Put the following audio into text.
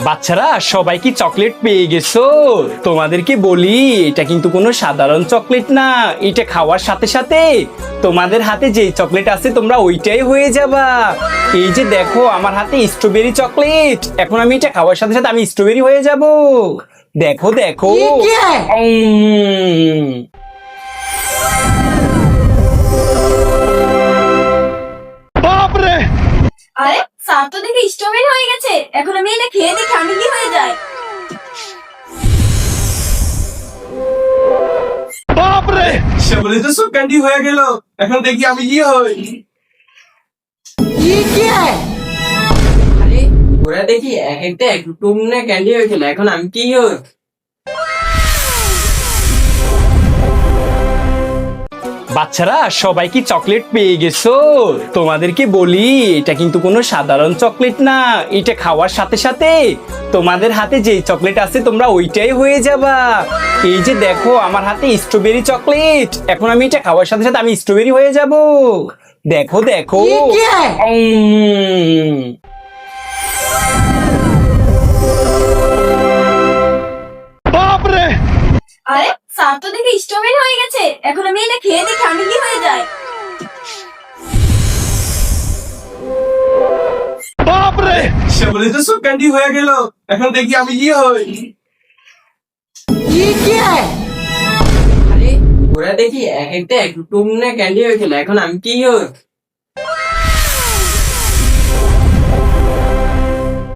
বাচ্চারা সবাই কি চকলেট পেয়ে গেছো? তোমাদেরকে বলি, এটা কিন্তু কোনো সাধারণ চকলেট না। এটা খাওয়ার সাথে সাথে তোমাদের হাতে যে চকলেট আছে তোমরা ওইটাই হয়ে যাবা। এই যে দেখো আমার হাতে স্ট্রবেরি চকলেট, এখন আমি এটা খাওয়ার সাথে সাথে আমি স্ট্রবেরি হয়ে যাব। দেখো দেখো। উম। আরে স্যার তো দেখে স্ট্রবেরি হয়ে গেছে, এখন আমি এটা খেয়ে দেখি আমি কি হয়ে যায়। বলে তো সব ক্যান্ডি হয়ে গেল, এখন দেখি আমি কি হই। আরে ওরা দেখি এক একটা এক টুম না ক্যান্ডি হয়েছিল, এখন আমি কি হই? বাচ্চারা সবাই কি চকলেট পেয়ে গেছো? তোমাদেরকে বলি, এটা কিন্তু কোনো সাধারণ চকলেট না। এটা খাওয়ার সাথে সাথে তোমাদের হাতে যে চকলেট আছে তোমরা ওইটাই হয়ে যাবা। এই যে দেখো আমার হাতে স্ট্রবেরি চকলেট, এখন আমি এটা খাওয়ার সাথে সাথে আমি স্ট্রবেরি হয়ে যাব। দেখো দেখো। উম। আরে স্যার তো দেখে স্ট্রবেরি হয়ে গেছে, এখন আমি এটা খেয়ে দেখি আমি কি হয়ে যায়। বলে তো সব ক্যান্ডি হয়ে গেল, এখন দেখি আমি কি হই। আরে ওরা দেখি এক একটা এক টুম না ক্যান্ডি হয়েছিল, এখন আমি কি হই?